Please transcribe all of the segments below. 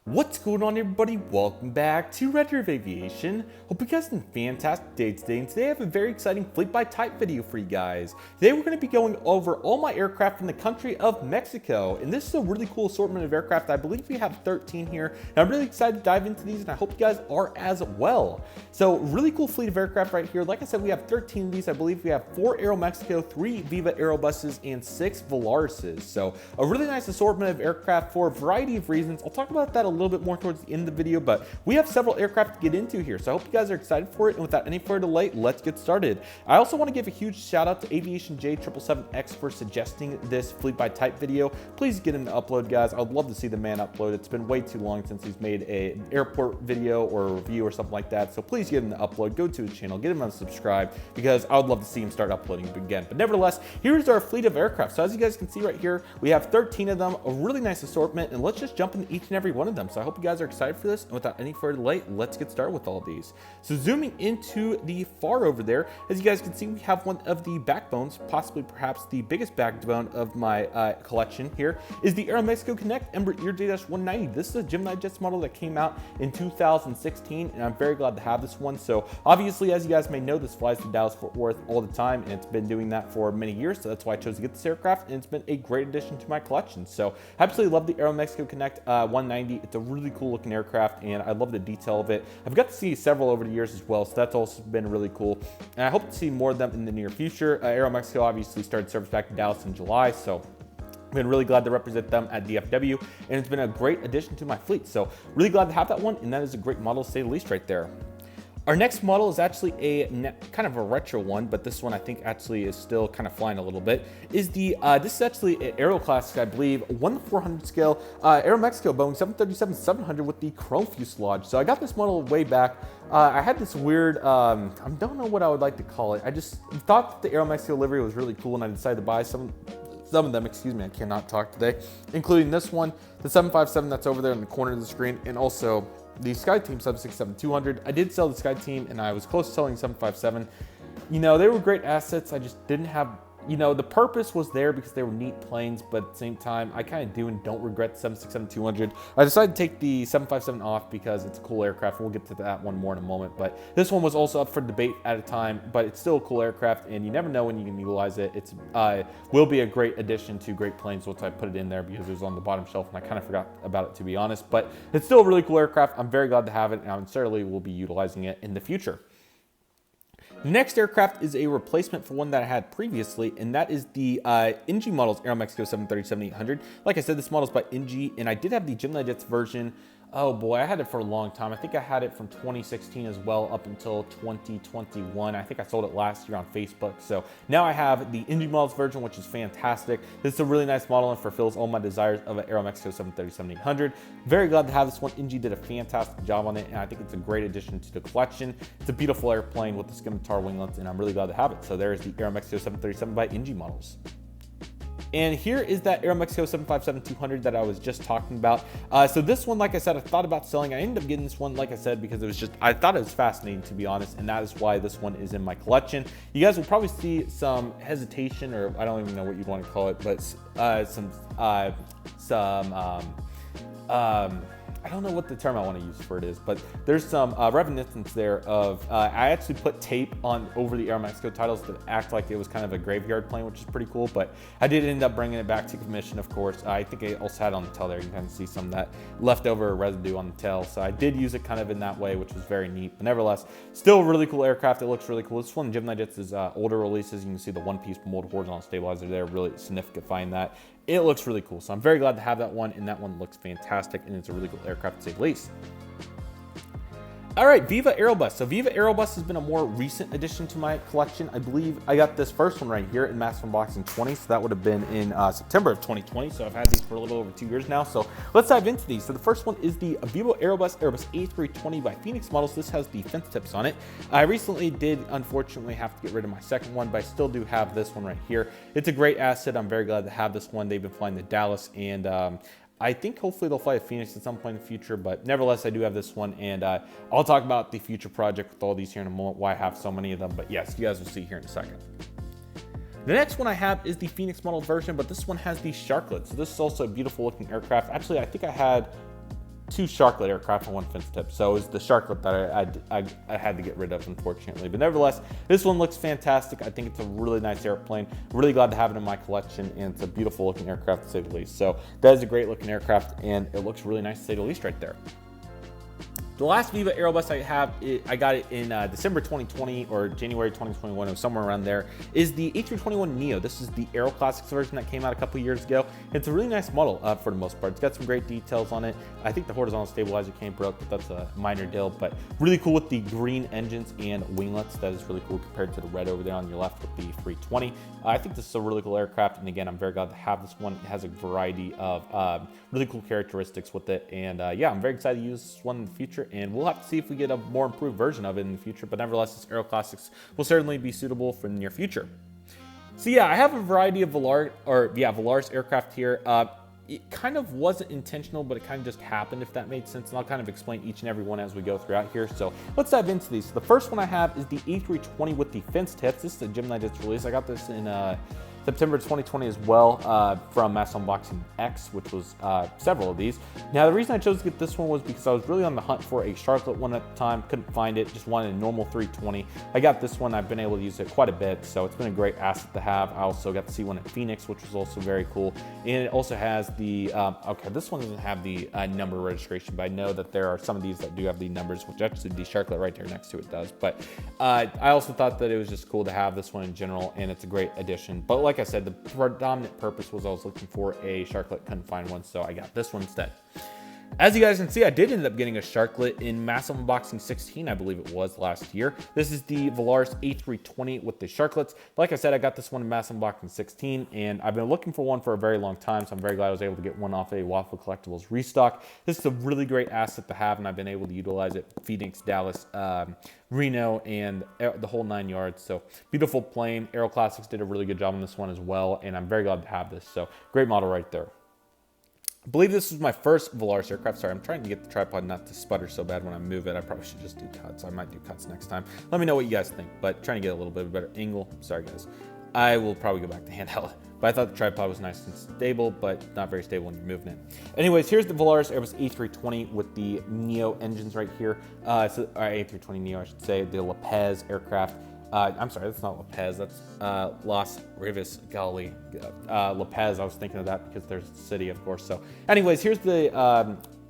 What's going on, everybody? Welcome back to Redriveraviation. Hope you guys had a fantastic day today, and today I have a very exciting fleet by type video for you guys. Today we're going to be going over all my aircraft in the country of Mexico, and this is a really cool assortment of aircraft. I believe we have 13 here, and I'm really excited to dive into these, and I hope you guys are as well. So, really cool fleet of aircraft right here. Like I said, we have 13 of these. I believe we have 4 Aeromexico, 3 Viva Aerobuses, and 6 Volarises. So, a really nice assortment of aircraft for a variety of reasons. I'll talk about that a little bit more towards the end of the video, but we have several aircraft to get into here, so I hope you guys are excited for it. And without any further delay, let's get started. I also want to give a huge shout out to Aviation J777X for suggesting this fleet by type video. Please get him to upload, guys. I'd love to see the man upload. It's been way too long since he's made an airport video or a review or something like that, so please get him to upload. Go to his channel, get him to subscribe, because I would love to see him start uploading again. But nevertheless, here's our fleet of aircraft. So as you guys can see right here, we have 13 of them, a really nice assortment, and let's just jump into each and every one of them. So I hope you guys are excited for this, and without any further delay, let's get started with all of these. So zooming into the far over there, as you guys can see, we have one of the backbones, possibly perhaps the biggest backbone of my collection here, is the Aeromexico Connect Embraer ERJ-190. This is a GeminiJets model that came out in 2016, and I'm very glad to have this one. So obviously, as you guys may know, this flies to Dallas-Fort Worth all the time, and it's been doing that for many years, so that's why I chose to get this aircraft, and it's been a great addition to my collection. So I absolutely love the Aeromexico Connect 190. It's a really cool looking aircraft, and I love the detail of it. I've got to see several over the years as well, so that's also been really cool, and I hope to see more of them in the near future. Aeromexico obviously started service back to Dallas in July, so I've been really glad to represent them at DFW, and it's been a great addition to my fleet. So really glad to have that one, and that is a great model to say the least right there. Our next model is actually a kind of a retro one, but this one I think actually is still kind of flying a little bit. Is the this is actually an Aero Classic, I believe, 1:400 scale Aeromexico Boeing 737-700 with the chrome fuselage. So I got this model way back. I had this weird, I don't know what I would like to call it. I just thought that the Aeromexico livery was really cool, and I decided to buy some of them, excuse me, I cannot talk today, including this one, the 757 that's over there in the corner of the screen, and also the SkyTeam 767-200. I did sell the SkyTeam, and I was close to selling 757. You know, they were great assets. I just didn't have, you know, the purpose was there because they were neat planes, but at the same time, I kind of do and don't regret the 767-200. I decided to take the 757 off because it's a cool aircraft, and we'll get to that one more in a moment. But this one was also up for debate at a time, but it's still a cool aircraft, and you never know when you can utilize it. It's will be a great addition to great planes once I put it in there, because it was on the bottom shelf, and I kind of forgot about it, to be honest. But it's still a really cool aircraft. I'm very glad to have it, and I certainly will be utilizing it in the future. The next aircraft is a replacement for one that I had previously, and that is the NG models Aeromexico 737-800. Like I said, this model is by NG, and I did have the GeminiJets version. Oh boy, I had it for a long time. I think I had it from 2016 as well up until 2021. I think I sold it last year on Facebook. So now I have the NG models version, which is fantastic. This is a really nice model and fulfills all my desires of an Aeromexico 737-800. Very glad to have this one. NG did a fantastic job on it, and I think it's a great addition to the collection. It's a beautiful airplane with the Scimitar winglets, and I'm really glad to have it. So there's the Aeromexico 737 by NG models. And here is that Aeromexico 757-200 that I was just talking about. So this one, like I said, I thought about selling. I ended up getting this one, like I said, because it was just, I thought it was fascinating, to be honest, and that is why this one is in my collection. You guys will probably see some hesitation, or I don't even know what you'd want to call it, but I don't know what the term I want to use for it is, but there's some reminiscence there of, I actually put tape on over the Aeromexico titles to act like it was kind of a graveyard plane, which is pretty cool, but I did end up bringing it back to commission, of course. I think I also had on the tail there, you can kind of see some of that leftover residue on the tail, so I did use it kind of in that way, which was very neat, but nevertheless, still a really cool aircraft. It looks really cool. This one, GeminiJets, is older releases. You can see the one-piece mold horizontal stabilizer there, really signifying that. It looks really cool, so I'm very glad to have that one, and that one looks fantastic, and it's a really cool aircraft to say the least. All right, Viva Aerobus. So Viva Aerobus has been a more recent addition to my collection. I believe I got this first one right here in Master Unboxing 20, so that would have been in September of 2020. So I've had these for a little over 2 years now. So let's dive into these. So the first one is the Viva Aerobus A320 by Phoenix Models. This has the fence tips on it. I recently did, unfortunately, have to get rid of my second one, but I still do have this one right here. It's a great asset. I'm very glad to have this one. They've been flying to Dallas, and I think hopefully they'll fly to Phoenix at some point in the future, but nevertheless, I do have this one, and I'll talk about the future project with all these here in a moment, why I have so many of them, but yes, you guys will see here in a second. The next one I have is the Phoenix model version, but this one has the sharklet. So this is also a beautiful looking aircraft. Actually, I think I had two Shotcut aircraft and one fence tip. So it was the Shotcut that I had to get rid of, unfortunately. But nevertheless, this one looks fantastic. I think it's a really nice airplane. Really glad to have it in my collection, and it's a beautiful looking aircraft to say the least. So that is a great looking aircraft, and it looks really nice to say the least right there. The last Viva Aerobus I have, I got it in December 2020 or January 2021, or somewhere around there, is the A321neo. This is the Aero Classics version that came out a couple years ago. It's a really nice model for the most part. It's got some great details on it. I think the horizontal stabilizer came broke, but that's a minor deal. But really cool with the green engines and winglets. That is really cool compared to the red over there on your left with the 320. I think this is a really cool aircraft, and again, I'm very glad to have this one. It has a variety of really cool characteristics with it, and yeah, I'm very excited to use this one in the future. And we'll have to see if we get a more improved version of it in the future, but nevertheless, this Aero Classics will certainly be suitable for the near future. So yeah, I have a variety of Volaris aircraft here. It kind of wasn't intentional, but it kind of just happened, if that made sense, and I'll kind of explain each and every one as we go throughout here. So let's dive into these. So the first one I have is the A320 with the fence tips. This is a GeminiJets release. I got this in September 2020 as well from Mass Unboxing X, which was several of these. Now, the reason I chose to get this one was because I was really on the hunt for a Shotcut one at the time, couldn't find it, just wanted a normal 320. I got this one, I've been able to use it quite a bit, so it's been a great asset to have. I also got to see one at Phoenix, which was also very cool. And it also has the, okay, this one doesn't have the number registration, but I know that there are some of these that do have the numbers, which actually the Shotcut right there next to it does. But I also thought that it was just cool to have this one in general, and it's a great addition. But like I said, the predominant purpose was I was looking for a Shotcut, couldn't find one, so I got this one instead. As you guys can see, I did end up getting a Shotcut in Massive Unboxing 16, I believe it was last year. This is the Volaris A320 with the Shotcuts. Like I said, I got this one in Massive Unboxing 16, and I've been looking for one for a very long time, so I'm very glad I was able to get one off a Waffle Collectibles restock. This is a really great asset to have, and I've been able to utilize it Phoenix, Dallas, Reno, and the whole 9 yards. So beautiful plane. Aero Classics did a really good job on this one as well, and I'm very glad to have this. So great model right there. I believe this was my first Volaris aircraft. Sorry, I'm trying to get the tripod not to sputter so bad when I move it. I probably should just do cuts. I might do cuts next time. Let me know what you guys think, but trying to get a little bit of a better angle. Sorry, guys. I will probably go back to handheld, but I thought the tripod was nice and stable, but not very stable when you're moving it. Anyways, here's the Volaris Airbus A320 with the Neo engines right here. So, A320 Neo, I should say, the Lopez aircraft. I'm sorry, that's not Lopez, that's Las Rivas Gali. Lopez, I was thinking of that because there's a city, of course. So anyways, here's the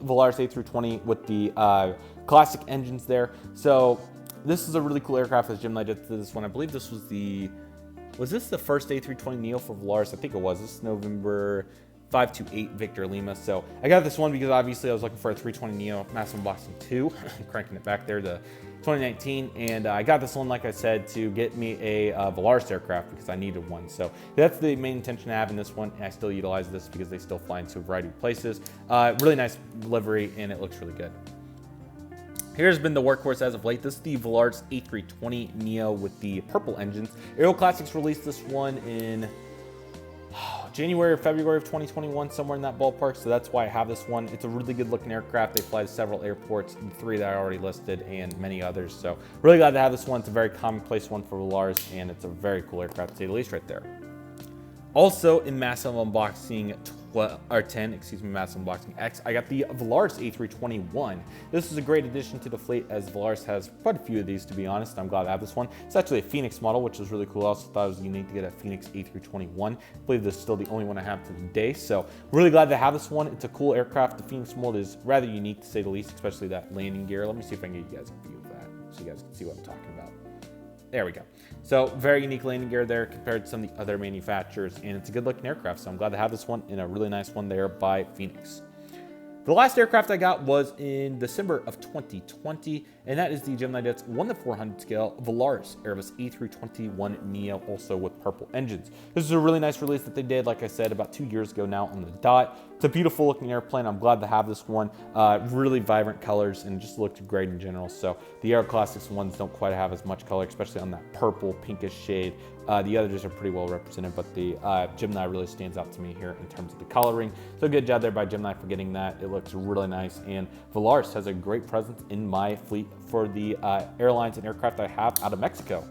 Volaris A320 with the classic engines there. So this is a really cool aircraft as GeminiJets did this one. I believe this was this the first A320 Neo for Volaris? I think it was. This is November 528 Victor Lima. So I got this one because obviously I was looking for a 320 Neo Massive Unboxing 2. I'm cranking it back there to 2019, and I got this one, like I said, to get me a Volaris aircraft because I needed one. So that's the main intention of having this one, and I still utilize this because they still fly into a variety of places. Really nice livery, and it looks really good. Here's been the workhorse as of late. This is the Volaris A320 Neo with the purple engines. Aero Classics released this one in January or February of 2021, somewhere in that ballpark, so that's why I have this one. It's a really good looking aircraft. They fly to several airports, the 3 that I already listed, and many others, so really glad to have this one. It's a very commonplace one for Volaris, and it's a very cool aircraft to say the least right there. Also in Massive Unboxing 10, Massive Unboxing X, I got the Volaris A321. This is a great addition to the fleet as Volaris has quite a few of these, to be honest. I'm glad to have this one. It's actually a Phoenix model, which is really cool. I also thought it was unique to get a Phoenix A321. I believe this is still the only one I have to today, so really glad to have this one. It's a cool aircraft. The Phoenix mold is rather unique to say the least, especially that landing gear. Let me see if I can get you guys a view of that so you guys can see what I'm talking about. There we go. So very unique landing gear there compared to some of the other manufacturers, and it's a good looking aircraft, so I'm glad to have this one in a really nice one there by Phoenix. The last aircraft I got was in December of 2020, and that is the GeminiJets 1:400 scale Volaris Airbus A321 Neo, also with purple engines. This is a really nice release that they did, like I said, about 2 years ago now on the dot. It's a beautiful looking airplane. I'm glad to have this one. Really vibrant colors and just looked great in general. So the Aero Classics ones don't quite have as much color, especially on that purple pinkish shade. The others are pretty well represented, but the Gemini really stands out to me here in terms of the coloring. So good job there by Gemini for getting that. It looks really nice, and Volaris has a great presence in my fleet for the airlines and aircraft I have out of Mexico.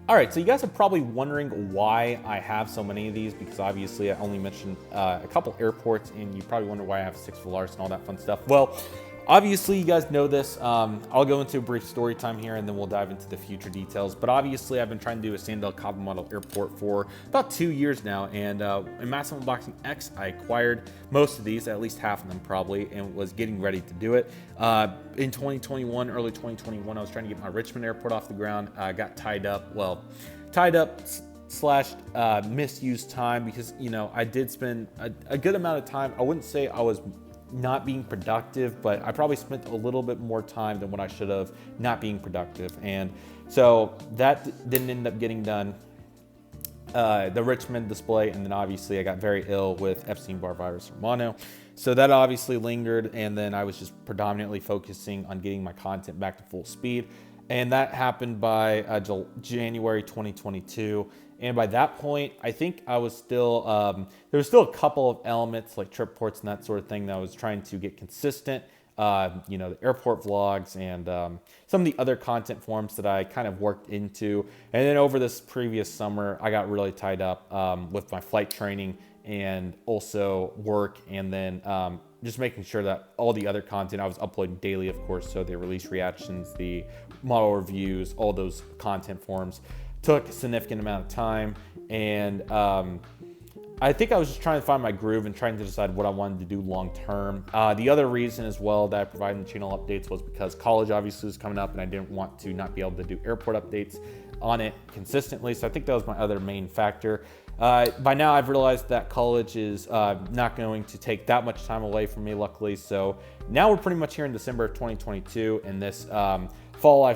All right, so you guys are probably wondering why I have so many of these, because obviously I only mentioned a couple airports, and you probably wonder why I have 6 Volaris and all that fun stuff. Well, obviously you guys know this. I'll go into a brief story time here, and then we'll dive into the future details. But obviously I've been trying to do a San Del Cabo model airport for about 2 years now, and in Massive Unboxing X, I acquired most of these, at least half of them probably, and was getting ready to do it. In 2021, early 2021, I was trying to get my Richmond airport off the ground. I got tied up / misused time, because, you know, I did spend a good amount of time. I wouldn't say I was not being productive, but I probably spent a little bit more time than what I should have not being productive. And so that didn't end up getting done. The Richmond display, and then obviously I got very ill with Epstein-Barr virus or mono. So that obviously lingered, and then I was just predominantly focusing on getting my content back to full speed. And that happened by January 2022. And by that point, I think I was still, there was still a couple of elements like trip ports and that sort of thing that I was trying to get consistent. You know, the airport vlogs and some of the other content forms that I kind of worked into. And then over this previous summer, I got really tied up with my flight training and also work, and then just making sure that all the other content I was uploading daily, of course, so the release reactions, the model reviews, all those content forms took a significant amount of time. And I think I was just trying to find my groove and trying to decide what I wanted to do long term. The other reason as well that I provided in the channel updates was because college obviously was coming up, and I didn't want to not be able to do airport updates on it consistently. So I think that was my other main factor. By now I've realized that college is not going to take that much time away from me, luckily. So now we're pretty much here in December of 2022, and this fall I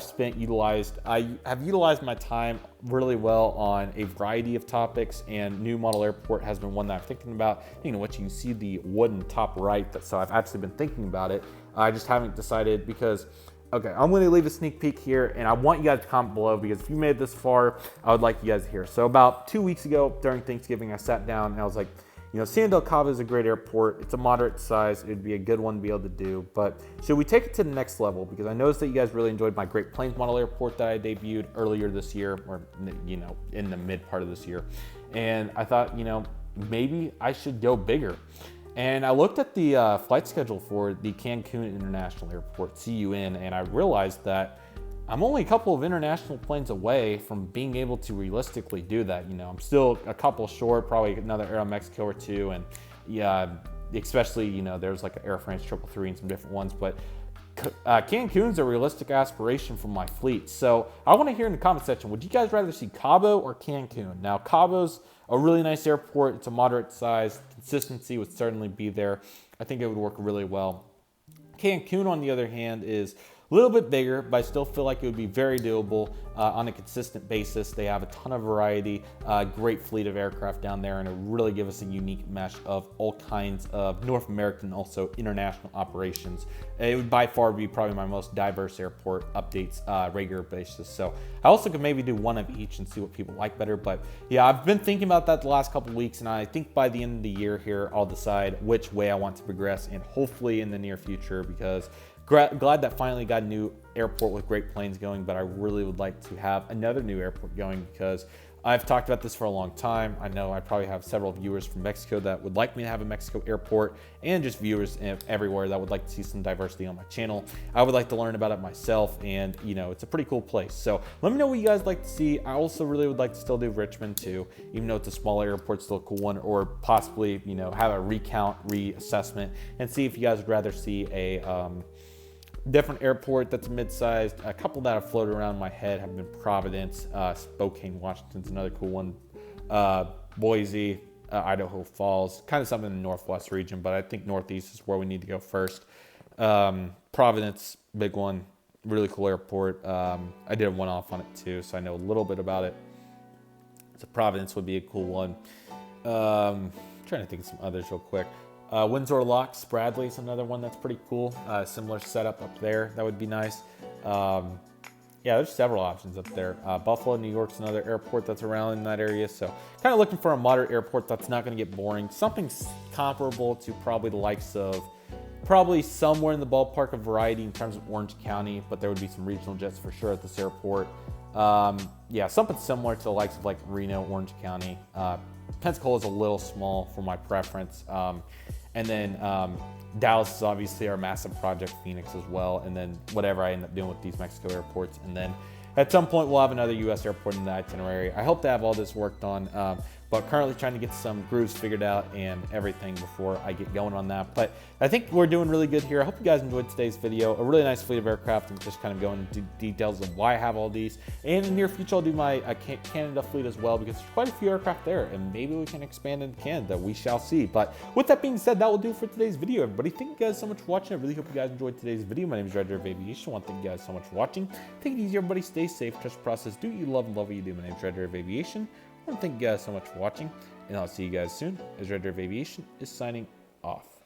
have utilized my time really well on a variety of topics, and new model airport has been one that I'm thinking about. You know what, you can see the wooden top right, so I've actually been thinking about it. I just haven't decided, because okay, I'm going to leave a sneak peek here, and I want you guys to comment below, because if you made it this far, I would like you guys to hear. So about 2 weeks ago during Thanksgiving, I sat down and I was like, you know, San Del Cabo is a great airport. It's a moderate size. It'd be a good one to be able to do. But should we take it to the next level? Because I noticed that you guys really enjoyed my Great Plains model airport that I debuted earlier this year, or, you know, in the mid part of this year. And I thought, you know, maybe I should go bigger. And I looked at the flight schedule for the Cancun International Airport, CUN, and I realized that I'm only a couple of international planes away from being able to realistically do that. You know, I'm still a couple short, probably another Aeromexico or two, and yeah, especially, you know, there's like an Air France 333 and some different ones, but Cancun's a realistic aspiration for my fleet. So I want to hear in the comment section, would you guys rather see Cabo or Cancun? Now, Cabo's a really nice airport. It's a moderate size. Consistency would certainly be there. I think it would work really well. Cancun, on the other hand, is a little bit bigger, but I still feel like it would be very doable on a consistent basis. They have a ton of variety, great fleet of aircraft down there, and it really give us a unique mesh of all kinds of North American and also international operations. It would by far be probably my most diverse airport updates regular basis. So I also could maybe do one of each and see what people like better. But yeah, I've been thinking about that the last couple of weeks, and I think by the end of the year here, I'll decide which way I want to progress, and hopefully in the near future, because glad that finally got a new airport with Great Plains going, but I really would like to have another new airport going, because I've talked about this for a long time. I know I probably have several viewers from Mexico that would like me to have a Mexico airport, and just viewers everywhere that would like to see some diversity on my channel. I would like to learn about it myself, and you know, it's a pretty cool place. So let me know what you guys like to see. I also really would like to still do Richmond too, even though it's a smaller airport, still a cool one, or possibly, you know, have a reassessment and see if you guys would rather see a different airport that's mid-sized. A couple that have floated around my head have been Providence, Spokane, Washington's another cool one, Boise, Idaho Falls, kind of something in the Northwest region, but I think Northeast is where we need to go first. Providence, big one, really cool airport. I did a one-off on it too, so I know a little bit about it. So Providence would be a cool one. Trying to think of some others real quick. Windsor Locks, Bradley's another one that's pretty cool. Similar setup up there. That would be nice. Yeah, there's several options up there. Buffalo, New York's another airport that's around in that area. So kind of looking for a moderate airport that's not going to get boring. Something comparable to probably the likes of, probably somewhere in the ballpark of variety in terms of Orange County, but there would be some regional jets for sure at this airport. Yeah, something similar to the likes of like Reno, Orange County. Pensacola is a little small for my preference. And then Dallas is obviously our massive project, Phoenix as well. And then whatever I end up doing with these Mexico airports. And then at some point we'll have another US airport in the itinerary. I hope to have all this worked on, but currently trying to get some grooves figured out and everything before I get going on that. But I think we're doing really good here. I hope you guys enjoyed today's video. A really nice fleet of aircraft and just kind of going into details of why I have all these. And in the near future, I'll do my Canada fleet as well, because there's quite a few aircraft there and maybe we can expand into Canada. We shall see. But with that being said, that will do for today's video, everybody. Thank you guys so much for watching. I really hope you guys enjoyed today's video. My name is Redriveraviation. I want to thank you guys so much for watching. Take it easy, everybody. Stay safe. Trust the process. Do what you love and love what you do. My name is Redriveraviation. I want to thank you guys so much for watching, and I'll see you guys soon as Redriveraviation is signing off.